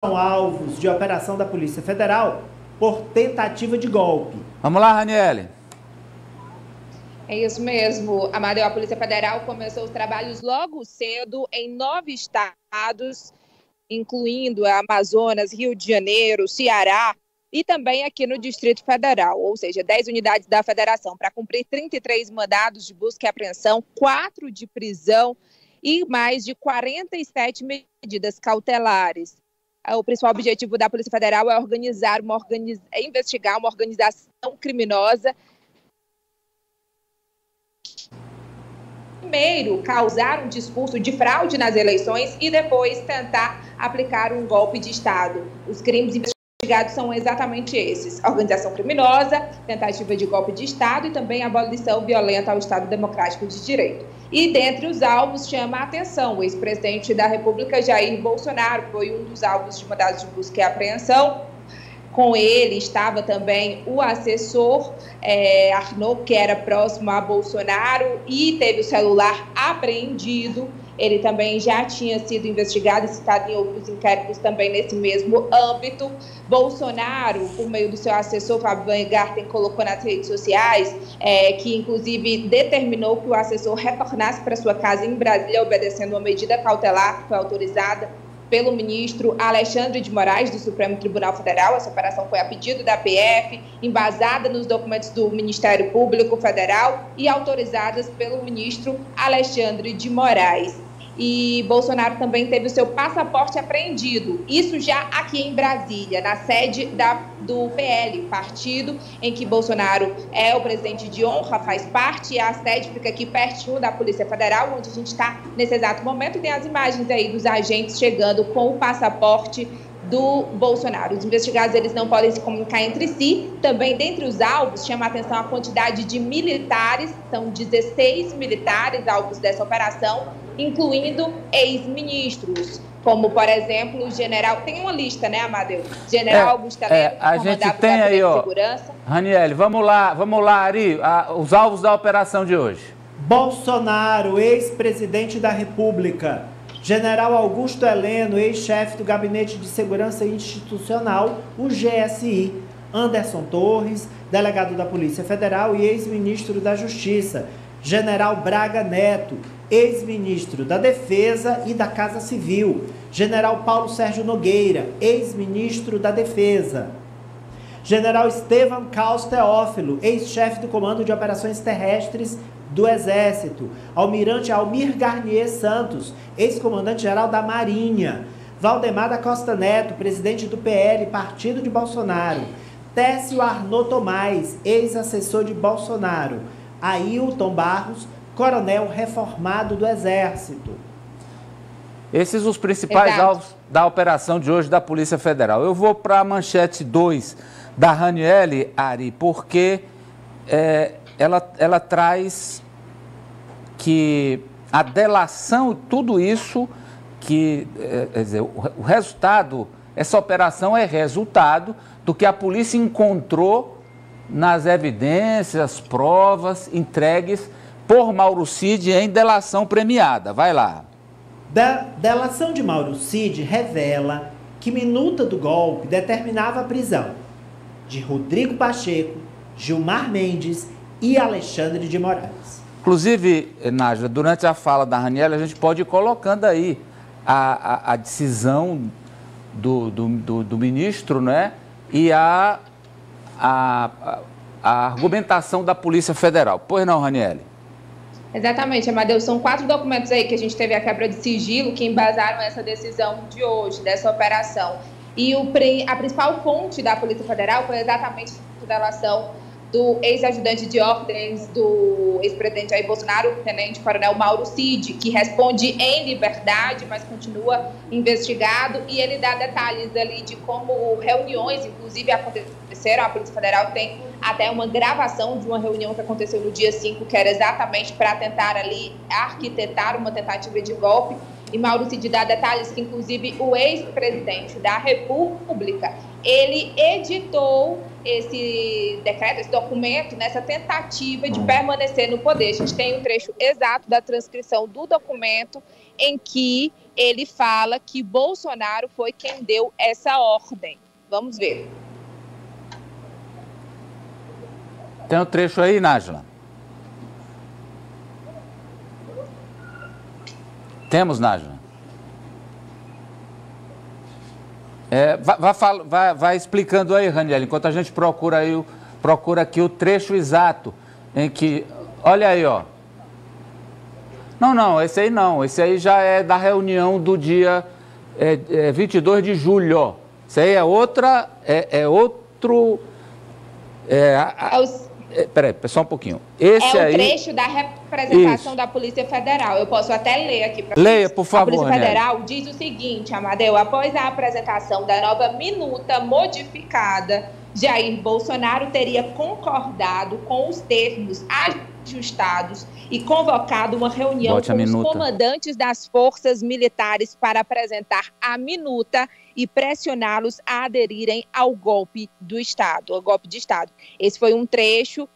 são alvos de operação da Polícia Federal por tentativa de golpe. Vamos lá, Raniele. É isso mesmo, Amadeu. A Polícia Federal começou os trabalhos logo cedo em 9 estados, incluindo Amazonas, Rio de Janeiro, Ceará e também aqui no Distrito Federal, ou seja, 10 unidades da Federação, para cumprir 33 mandados de busca e apreensão, 4 de prisão e mais de 47 medidas cautelares. O principal objetivo da Polícia Federal é investigar uma organização criminosa. Primeiro, causar um discurso de fraude nas eleições e depois tentar aplicar um golpe de Estado. Os crimes investigados são exatamente esses: organização criminosa, tentativa de golpe de Estado e também abolição violenta ao Estado Democrático de Direito. E dentre os alvos chama a atenção o ex-presidente da República, Jair Bolsonaro, foi um dos alvos de mandados de busca e apreensão. Com ele estava também o assessor Arnaud, que era próximo a Bolsonaro, e teve o celular apreendido. Ele também já tinha sido investigado e citado em outros inquéritos também nesse mesmo âmbito. Bolsonaro, por meio do seu assessor, Fábio Weingarten, colocou nas redes sociais que, inclusive, determinou que o assessor retornasse para sua casa em Brasília, obedecendo uma medida cautelar que foi autorizada pelo ministro Alexandre de Moraes, do Supremo Tribunal Federal. Essa operação foi a pedido da PF, embasada nos documentos do Ministério Público Federal e autorizadas pelo ministro Alexandre de Moraes. E Bolsonaro também teve o seu passaporte apreendido, isso já aqui em Brasília, na sede do PL, partido em que Bolsonaro é o presidente de honra, faz parte, e a sede fica aqui pertinho da Polícia Federal, onde a gente está nesse exato momento. Tem as imagens aí dos agentes chegando com o passaporte do Bolsonaro. Os investigados, eles não podem se comunicar entre si. Também, dentre os alvos, chama a atenção a quantidade de militares, são 16 militares alvos dessa operação, incluindo ex-ministros, como, por exemplo, o general... Tem uma lista, né, Amadeu? General Augusto Heleno, a gente tem aí, ó, segurança. Raniele, vamos lá, Ari, os alvos da operação de hoje. Bolsonaro, ex-presidente da República. General Augusto Heleno, ex-chefe do Gabinete de Segurança Institucional, o GSI. Anderson Torres, delegado da Polícia Federal e ex-ministro da Justiça. General Braga Neto, ex-ministro da Defesa e da Casa Civil. General Paulo Sérgio Nogueira, ex-ministro da Defesa. General Estevam Caos Teófilo, ex-chefe do Comando de Operações Terrestres do Exército. Almirante Almir Garnier Santos, ex-comandante-geral da Marinha. Valdemar da Costa Neto, presidente do PL, partido de Bolsonaro. Técio Arnaud Tomás, ex-assessor de Bolsonaro. Ailton Barros, coronel reformado do Exército. Esses os principais alvos da operação de hoje da Polícia Federal. Eu vou para a manchete 2 da Raniele, Ari, porque ela traz que a delação, tudo isso, quer dizer, o resultado, essa operação é resultado do que a polícia encontrou nas evidências, provas entregues por Mauro Cid em delação premiada. Vai lá. Delação de Mauro Cid revela que minuta do golpe determinava a prisão de Rodrigo Pacheco, Gilmar Mendes e Alexandre de Moraes. Inclusive, Nájila, durante a fala da Raniele, a gente pode ir colocando aí a decisão do ministro, né? E a argumentação da Polícia Federal. Pois não, Raniele? Exatamente, Amadeu. São 4 documentos aí que a gente teve a quebra de sigilo que embasaram essa decisão de hoje, dessa operação. E a principal fonte da Polícia Federal foi exatamente a delação do ex-ajudante de ordens do ex-presidente Jair Bolsonaro, tenente-coronel Mauro Cid, que responde em liberdade, mas continua investigado, e ele dá detalhes ali de como reuniões, inclusive, aconteceram. A Polícia Federal tem até uma gravação de uma reunião que aconteceu no dia 5, que era exatamente para tentar ali arquitetar uma tentativa de golpe. E Mauro Cid dá detalhes que, inclusive, o ex-presidente da República, ele editou esse decreto, esse documento, nessa tentativa de permanecer no poder. A gente tem um trecho exato da transcrição do documento em que ele fala que Bolsonaro foi quem deu essa ordem. Vamos ver. Tem um trecho aí, Nájila? Temos, Nájila? Vai explicando aí, Ranieri, enquanto a gente procura aqui o trecho exato em que... Olha aí, ó. Não, esse aí não. Esse aí já é da reunião do dia 22 de julho. Isso aí é outra... outro... Peraí, só um pouquinho. Esse é o aí... trecho da representação da Polícia Federal. Eu posso até ler aqui para vocês. Leia, por favor, A Polícia Ranieri. Federal diz o seguinte, Amadeu: após a apresentação da nova minuta modificada, Jair Bolsonaro teria concordado com os termos ajustados e convocado uma reunião com os comandantes das forças militares para apresentar a minuta e pressioná-los a aderirem ao golpe do Estado, ao golpe de Estado. Esse foi um trecho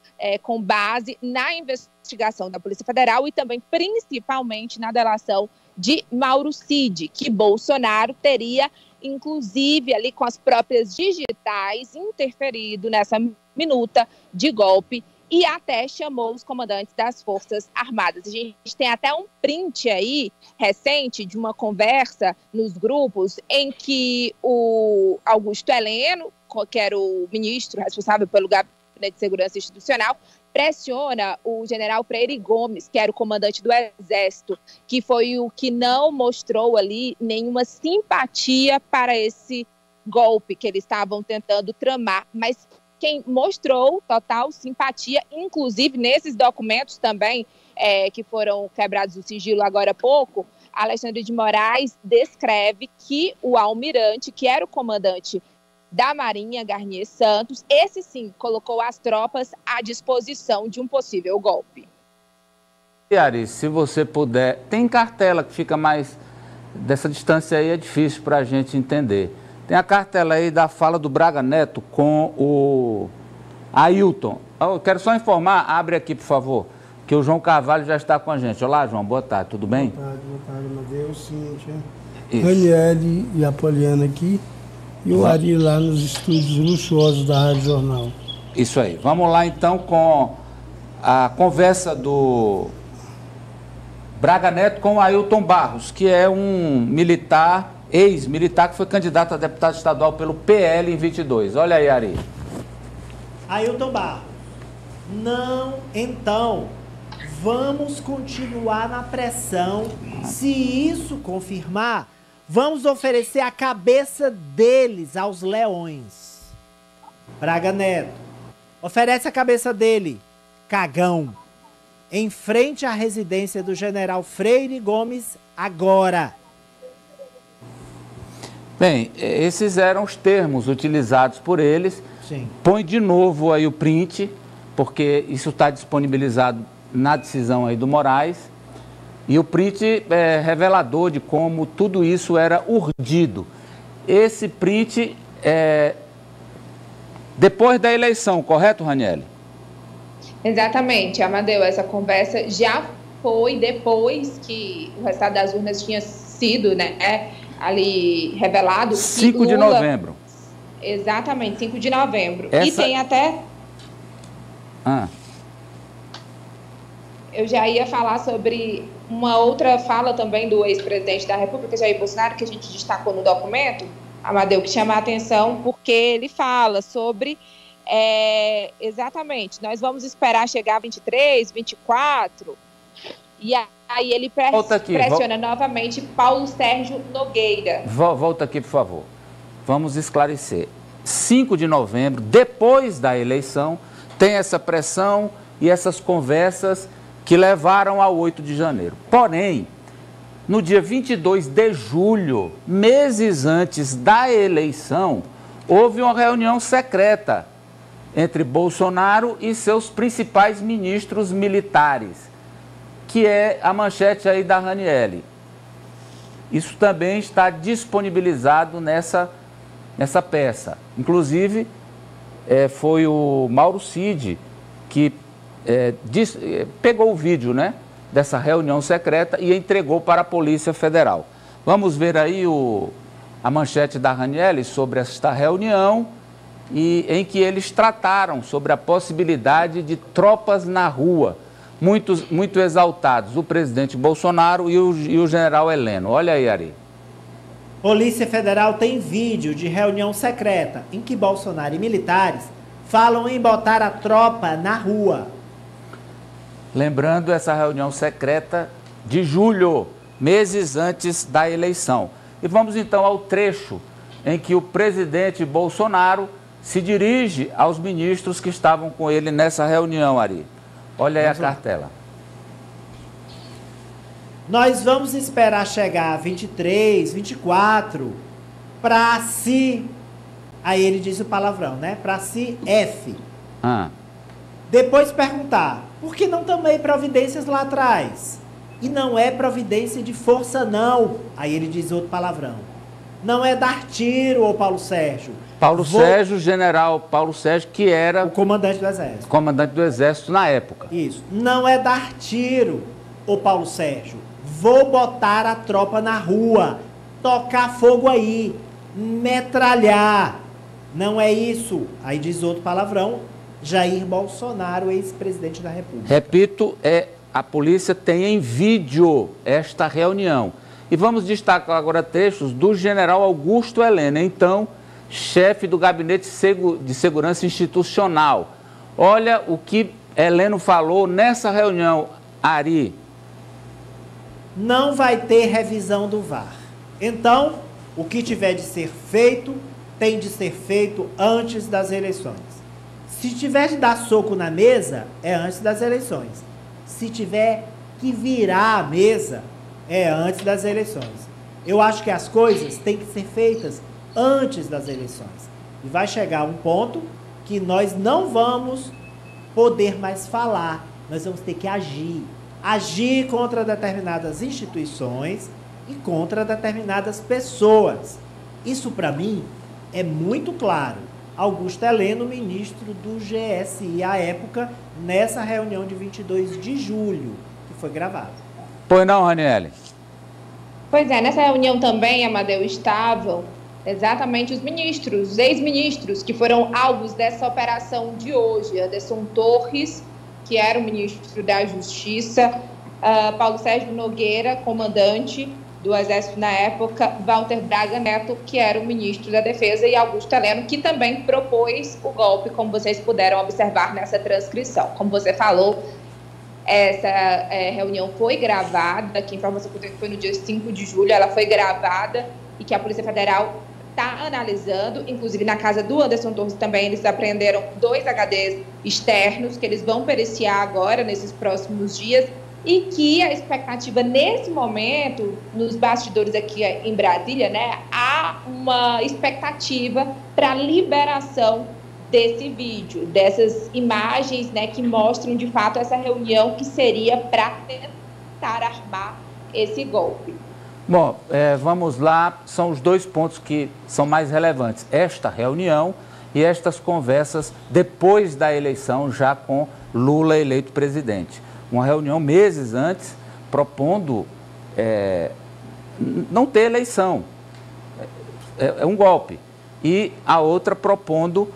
com base na investigação da Polícia Federal e também, principalmente, na delação de Mauro Cid, que Bolsonaro teria, inclusive, ali com as próprias digitais, interferido nessa minuta de golpe e até chamou os comandantes das Forças Armadas. A gente tem até um print aí, recente, de uma conversa nos grupos em que o Augusto Heleno, que era o ministro responsável pelo Gabinete de Segurança Institucional, pressiona o general Freire Gomes, que era o comandante do Exército, que foi o que não mostrou ali nenhuma simpatia para esse golpe que eles estavam tentando tramar, mas quem mostrou total simpatia, inclusive nesses documentos também, que foram quebrados o sigilo agora há pouco, Alexandre de Moraes descreve que o almirante, que era o comandante da Marinha, Garnier Santos, esse sim colocou as tropas à disposição de um possível golpe. Ari, se você puder, tem cartela que fica mais, dessa distância aí é difícil para a gente entender. Tem a cartela aí da fala do Braga Neto com o Ailton. Eu quero só informar, abre aqui, por favor, que o João Carvalho já está com a gente. Olá, João, boa tarde, tudo bem? Boa tarde, Amadeu, Cíntia, Ranieri e a Poliana aqui, e o Ari lá nos estúdios luxuosos da Rádio Jornal. Isso aí. Vamos lá, então, com a conversa do Braga Neto com o Ailton Barros, que é um militar, ex-militar, que foi candidato a deputado estadual pelo PL em 22. Olha aí, Ari. Ailton Barros. Não, então, vamos continuar na pressão. Se isso confirmar, vamos oferecer a cabeça deles aos leões. Braga Neto. Oferece a cabeça dele, cagão, em frente à residência do general Freire Gomes agora. Bem, esses eram os termos utilizados por eles. Sim. Põe de novo aí o print, porque isso está disponibilizado na decisão aí do Moraes. E o print é revelador de como tudo isso era urdido. Esse print é depois da eleição, correto, Ranieri? Exatamente, Amadeu. Essa conversa já foi depois que o resultado das urnas tinha sido, né, ali revelado. 5 de novembro. Exatamente, 5 de novembro. E tem até... Eu já ia falar sobre uma outra fala também do ex-presidente da República, Jair Bolsonaro, que a gente destacou no documento, Amadeu, que chama a atenção porque ele fala sobre, exatamente, nós vamos esperar chegar a 23, 24, e aí ele pressiona novamente Paulo Sérgio Nogueira. Volta aqui, por favor. Vamos esclarecer. 5 de novembro, depois da eleição, tem essa pressão e essas conversas que levaram ao 8 de janeiro. Porém, no dia 22 de julho, meses antes da eleição, houve uma reunião secreta entre Bolsonaro e seus principais ministros militares, que é a manchete aí da Ranieri. Isso também está disponibilizado nessa peça. Inclusive, foi o Mauro Cid que pegou o vídeo, né, dessa reunião secreta e entregou para a Polícia Federal. Vamos ver aí a manchete da Ranieri sobre esta reunião em que eles trataram sobre a possibilidade de tropas na rua, muito exaltados, o presidente Bolsonaro e o general Heleno. Olha aí, Ari. Polícia Federal tem vídeo de reunião secreta em que Bolsonaro e militares falam em botar a tropa na rua. Lembrando essa reunião secreta de julho, meses antes da eleição. E vamos então ao trecho em que o presidente Bolsonaro se dirige aos ministros que estavam com ele nessa reunião, Ari. Olha aí a cartela. Nós vamos esperar chegar a 23, 24, para si... Aí ele diz o palavrão, né? Para si, F. Depois perguntar, por que não tomei providências lá atrás? E não é providência de força, não. Aí ele diz outro palavrão. Não é dar tiro, ô Paulo Sérgio. Sérgio, general Paulo Sérgio, que era... o comandante do Exército. Comandante do Exército na época. Isso. Não é dar tiro, ô Paulo Sérgio. Vou botar a tropa na rua. Tocar fogo aí. Metralhar. Não é isso. Aí diz outro palavrão. Jair Bolsonaro, ex-presidente da República. Repito, a polícia tem em vídeo esta reunião. E vamos destacar agora trechos do general Augusto Heleno, então, chefe do Gabinete de Segurança Institucional. Olha o que Heleno falou nessa reunião, Ari. Não vai ter revisão do VAR. Então, o que tiver de ser feito, tem de ser feito antes das eleições. Se tiver de dar soco na mesa, é antes das eleições. Se tiver que virar a mesa, é antes das eleições. Eu acho que as coisas têm que ser feitas antes das eleições. E vai chegar um ponto que nós não vamos poder mais falar. Nós vamos ter que agir. Agir contra determinadas instituições e contra determinadas pessoas. Isso, para mim, é muito claro. Augusto Heleno, ministro do GSI à época, nessa reunião de 22 de julho, que foi gravada. Pois não, Ranieri? Pois é, nessa reunião também, Amadeu, estavam exatamente os ministros, os ex-ministros, que foram alvos dessa operação de hoje. Anderson Torres, que era o ministro da Justiça, Paulo Sérgio Nogueira, comandante do Exército na época, Walter Braga Neto, que era o ministro da Defesa, e Augusto Heleno, que também propôs o golpe, como vocês puderam observar nessa transcrição. Como você falou, essa reunião foi gravada, que a informação que foi no dia 5 de julho, ela foi gravada e que a Polícia Federal está analisando, inclusive na casa do Anderson Torres também, eles apreenderam 2 HDs externos, que eles vão periciar agora, nesses próximos dias, e que a expectativa nesse momento, nos bastidores aqui em Brasília, né, há uma expectativa para a liberação desse vídeo, dessas imagens, né, que mostram de fato essa reunião que seria para tentar armar esse golpe. Bom, vamos lá, são os 2 pontos que são mais relevantes. Esta reunião e estas conversas depois da eleição, já com Lula eleito presidente. Uma reunião meses antes, propondo não ter eleição, é um golpe. E a outra propondo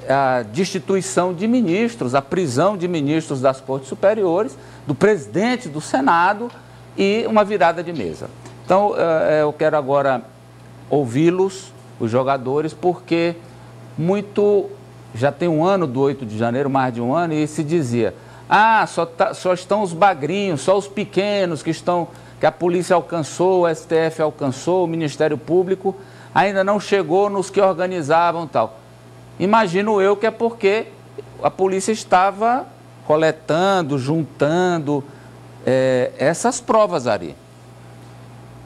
a destituição de ministros, a prisão de ministros das Cortes Superiores, do presidente do Senado e uma virada de mesa. Então, eu quero agora ouvi-los, os jogadores, porque já tem um ano do 8 de janeiro, mais de um ano, e se dizia, só estão os bagrinhos, só os pequenos que a polícia alcançou, o STF alcançou, o Ministério Público ainda não chegou nos que organizavam tal. Imagino eu que é porque a polícia estava coletando, juntando essas provas, Ari.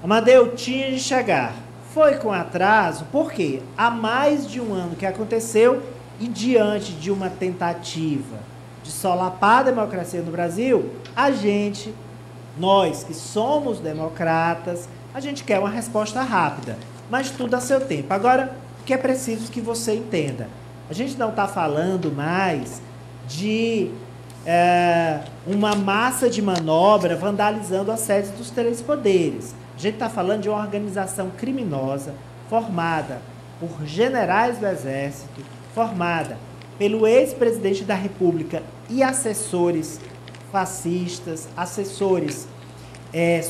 Amadeu, tinha de chegar. Foi com atraso, porque há mais de um ano que aconteceu e diante de uma tentativa de solapar a democracia no Brasil, nós que somos democratas, a gente quer uma resposta rápida, mas tudo a seu tempo. Agora, o que é preciso que você entenda? A gente não está falando mais de uma massa de manobra vandalizando as sedes dos 3 poderes. A A gente está falando de uma organização criminosa formada por generais do Exército, formada pelo ex-presidente da República e assessores fascistas, assessores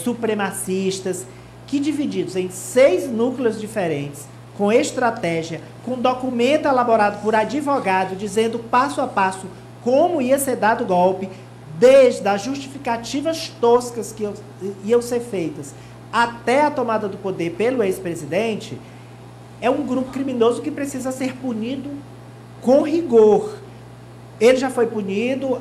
supremacistas, que divididos em 6 núcleos diferentes, com estratégia, com documento elaborado por advogado, dizendo passo a passo como ia ser dado o golpe, desde as justificativas toscas que iam ser feitas até a tomada do poder pelo ex-presidente, é um grupo criminoso que precisa ser punido com rigor. Ele já foi punido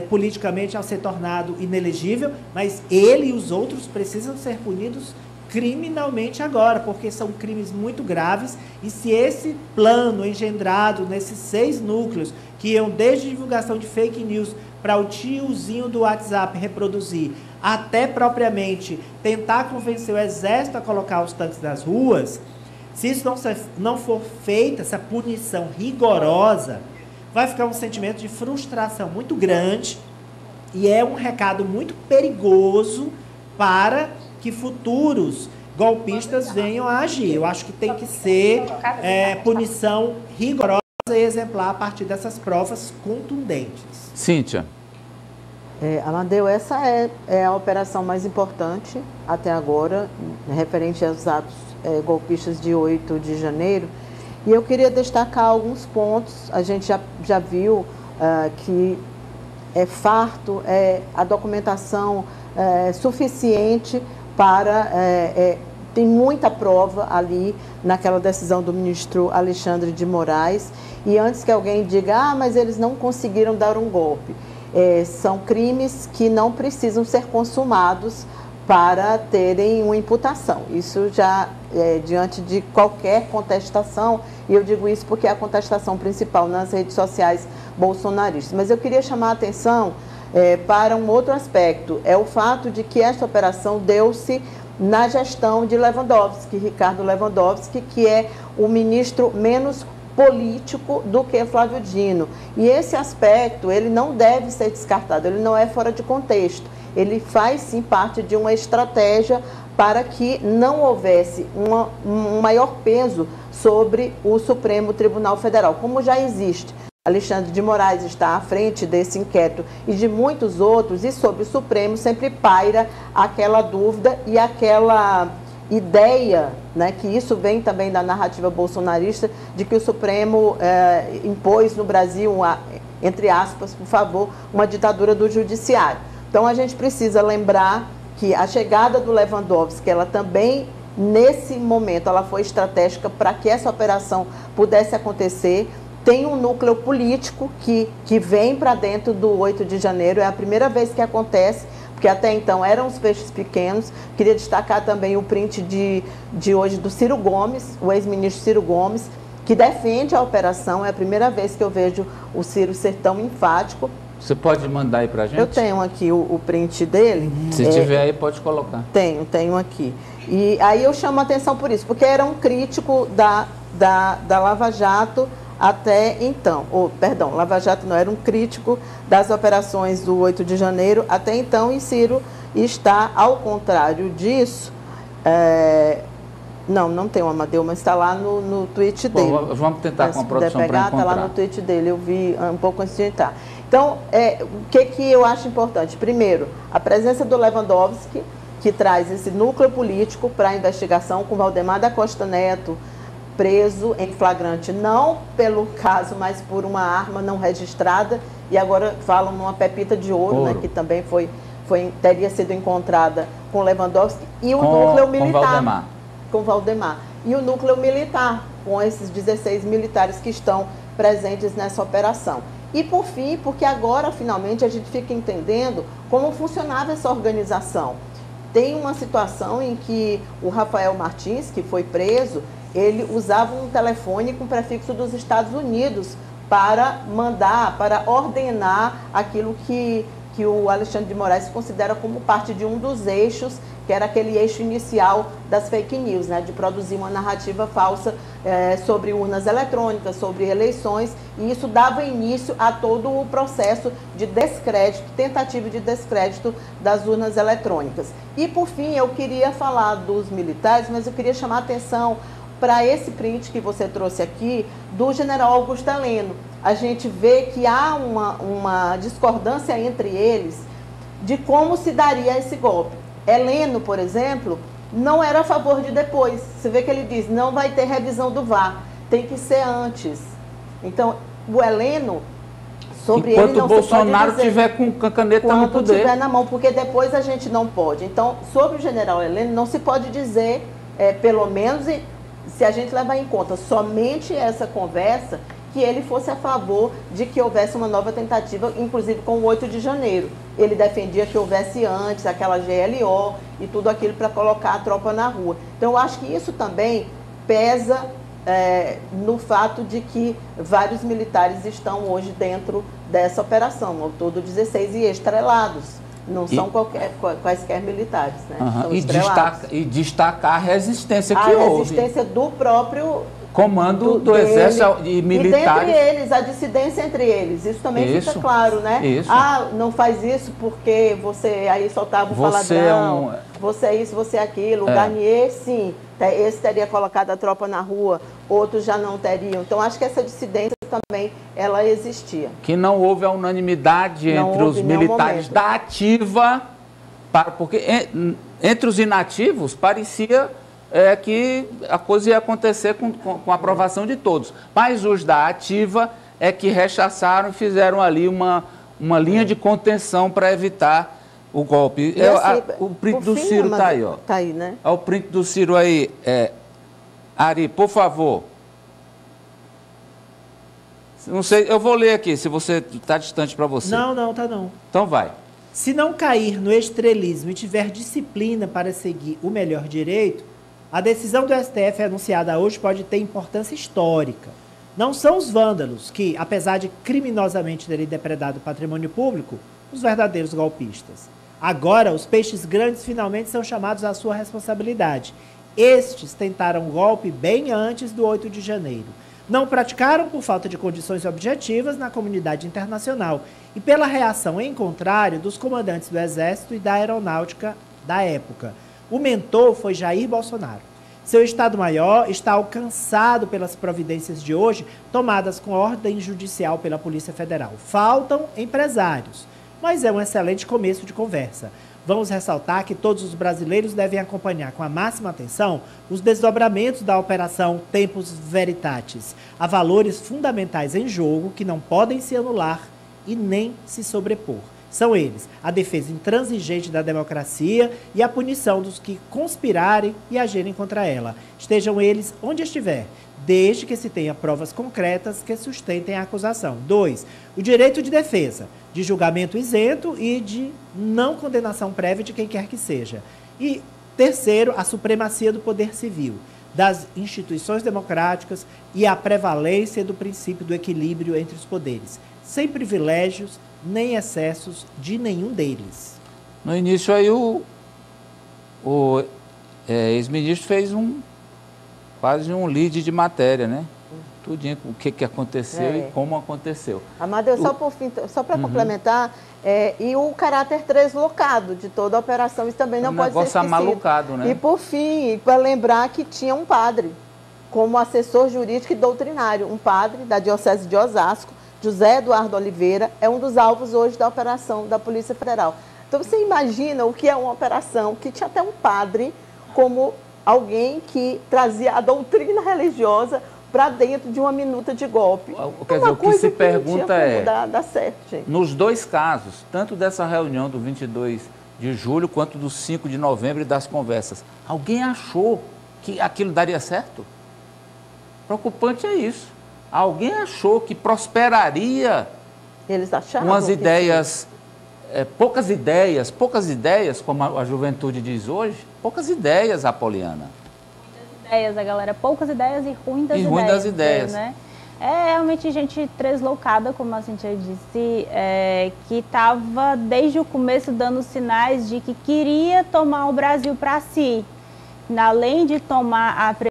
politicamente ao ser tornado inelegível, mas ele e os outros precisam ser punidos criminalmente agora, porque são crimes muito graves, e se esse plano engendrado nesses 6 núcleos, que iam desde divulgação de fake news para o tiozinho do WhatsApp reproduzir, até propriamente tentar convencer o Exército a colocar os tanques nas ruas, se isso não for feita, essa punição rigorosa, vai ficar um sentimento de frustração muito grande, e é um recado muito perigoso para que futuros golpistas venham a agir. Eu acho que tem que ser punição rigorosa e exemplar a partir dessas provas contundentes. Cíntia. Amadeu, essa é a operação mais importante até agora, referente aos atos golpistas de 8 de janeiro. E eu queria destacar alguns pontos. A gente já viu que é farto, a documentação suficiente para... tem muita prova ali naquela decisão do ministro Alexandre de Moraes. E antes que alguém diga, mas eles não conseguiram dar um golpe. São crimes que não precisam ser consumados para terem uma imputação. Isso já diante de qualquer contestação, e eu digo isso porque é a contestação principal nas redes sociais bolsonaristas. Mas eu queria chamar a atenção para um outro aspecto, é o fato de que essa operação deu-se na gestão de Lewandowski, Ricardo Lewandowski, que é o ministro menos político do que Flávio Dino. E esse aspecto, ele não deve ser descartado, ele não é fora de contexto. Ele faz, sim, parte de uma estratégia para que não houvesse um maior peso sobre o Supremo Tribunal Federal, como já existe. Alexandre de Moraes está à frente desse inquérito e de muitos outros, e sobre o Supremo sempre paira aquela dúvida e aquela ideia, né, que isso vem também da narrativa bolsonarista, de que o Supremo impôs no Brasil, entre aspas, por favor, uma ditadura do judiciário. Então a gente precisa lembrar que a chegada do Lewandowski, ela também, nesse momento, ela foi estratégica para que essa operação pudesse acontecer. Tem um núcleo político que vem para dentro do 8 de janeiro, é a primeira vez que acontece, porque até então eram os peixes pequenos. Queria destacar também o print de hoje do Ciro Gomes, o ex-ministro Ciro Gomes, que defende a operação. É a primeira vez que eu vejo o Ciro ser tão enfático. Você pode mandar aí para a gente? Eu tenho aqui o print dele. Se tiver aí, pode colocar. Tenho aqui. E aí eu chamo a atenção por isso, porque era um crítico da Lava Jato até então. Perdão, Lava Jato não, era um crítico das operações do 8 de janeiro até então, e Ciro está, ao contrário disso, não tem o Amadeu, mas está lá no tweet dele. Bom, vamos tentar com a produção para encontrar. Está lá no tweet dele, eu vi um pouco antes de entrar. Então, o que eu acho importante? Primeiro, a presença do Lewandowski, que traz esse núcleo político para a investigação, com Valdemar da Costa Neto preso em flagrante, não pelo caso, mas por uma arma não registrada, e agora falam numa pepita de ouro. Né, que também teria sido encontrada com Lewandowski, e o núcleo militar. Com Valdemar. E o núcleo militar, com esses 16 militares que estão presentes nessa operação. E, por fim, porque agora, finalmente, a gente fica entendendo como funcionava essa organização. Tem uma situação em que o Rafael Martins, que foi preso, ele usava um telefone com prefixo dos Estados Unidos para mandar, para ordenar aquilo que o Alexandre de Moraes considera como parte de um dos eixos que era aquele eixo inicial das fake news, né, de produzir uma narrativa falsa sobre urnas eletrônicas, sobre eleições, e isso dava início a todo o processo de descrédito, tentativa de descrédito das urnas eletrônicas. E, por fim, eu queria falar dos militares, mas eu queria chamar a atenção para esse print que você trouxe aqui, do general Augusto Heleno. A gente vê que há uma discordância entre eles de como se daria esse golpe. Heleno, por exemplo, não era a favor de depois. Você vê que ele diz, não vai ter revisão do VAR, tem que ser antes. Então, o Heleno, sobre enquanto ele não o Bolsonaro se pode dizer, tiver com a caneta no poder. Enquanto tiver na mão, porque depois a gente não pode. Então, sobre o general Heleno, não se pode dizer, pelo menos, se a gente levar em conta somente essa conversa, que ele fosse a favor de que houvesse uma nova tentativa, inclusive com o 8 de janeiro. Ele defendia que houvesse antes aquela GLO e tudo aquilo para colocar a tropa na rua. Então, eu acho que isso também pesa no fato de que vários militares estão hoje dentro dessa operação, ao todo 16 e estrelados. Não são quaisquer militares, né? São e destacar a resistência que houve. A resistência do próprio comando do Exército e militares. E dentre eles, a dissidência entre eles. Isso também fica claro, né? Isso. Ah, não faz isso porque você aí soltava o faladão, você é isso, você é aquilo. O Garnier, sim, esse teria colocado a tropa na rua, outros já não teriam. Então, acho que essa dissidência também, ela existia. Que não houve a unanimidade entre os militares da ativa, porque entre os inativos parecia que a coisa ia acontecer com a aprovação de todos. Mas os da ativa é que rechaçaram e fizeram ali uma linha de contenção para evitar o golpe. O print do Ciro está aí, ó. Está aí, né? Olha o print do Ciro aí. Ari, por favor. Não sei, eu vou ler aqui, se você está distante para você. Não, tá não. Então vai. Se não cair no estrelismo e tiver disciplina para seguir o melhor direito, a decisão do STF anunciada hoje pode ter importância histórica. Não são os vândalos que, apesar de criminosamente terem depredado o patrimônio público, os verdadeiros golpistas. Agora, os peixes grandes finalmente são chamados à sua responsabilidade. Estes tentaram o golpe bem antes do 8 de janeiro. Não praticaram por falta de condições objetivas na comunidade internacional e pela reação em contrário dos comandantes do Exército e da Aeronáutica da época. O mentor foi Jair Bolsonaro. Seu Estado-Maior está alcançado pelas providências de hoje, tomadas com ordem judicial pela Polícia Federal. Faltam empresários, mas é um excelente começo de conversa. Vamos ressaltar que todos os brasileiros devem acompanhar com a máxima atenção os desdobramentos da Operação Tempus Veritatis. Há valores fundamentais em jogo que não podem se anular e nem se sobrepor. São eles a defesa intransigente da democracia e a punição dos que conspirarem e agirem contra ela. Estejam eles onde estiver, desde que se tenha provas concretas que sustentem a acusação. 2. O direito de defesa, de julgamento isento e de não condenação prévia de quem quer que seja. E, terceiro, a supremacia do poder civil, das instituições democráticas e a prevalência do princípio do equilíbrio entre os poderes, sem privilégios nem excessos de nenhum deles. No início aí o ex-ministro fez quase um lead de matéria, né? Tudinho, o que aconteceu e como aconteceu. Amadeu, só para complementar, e o caráter deslocado de toda a operação, isso também não pode ser esquecido. Um negócio amalucado, né? E por fim, para lembrar que tinha um padre como assessor jurídico e doutrinário, um padre da Diocese de Osasco, José Eduardo Oliveira, é um dos alvos hoje da operação da Polícia Federal. Então você imagina o que é uma operação que tinha até um padre como alguém que trazia a doutrina religiosa para dentro de uma minuta de golpe. Quer dizer, o que se pergunta é, dá certo, gente. Nos dois casos, tanto dessa reunião do 22 de julho quanto do 5 de novembro e das conversas, alguém achou que aquilo daria certo? Preocupante é isso. Alguém achou que prosperaria. Eles acharam umas ideias, poucas ideias, como a juventude diz hoje, poucas ideias, Apoliana. Muitas ideias, a galera, poucas ideias e ruim das ideias. Ruim das ideias. Né? É realmente gente translocada, como a Cíntia disse, que estava desde o começo dando sinais de que queria tomar o Brasil para si. Além de tomar a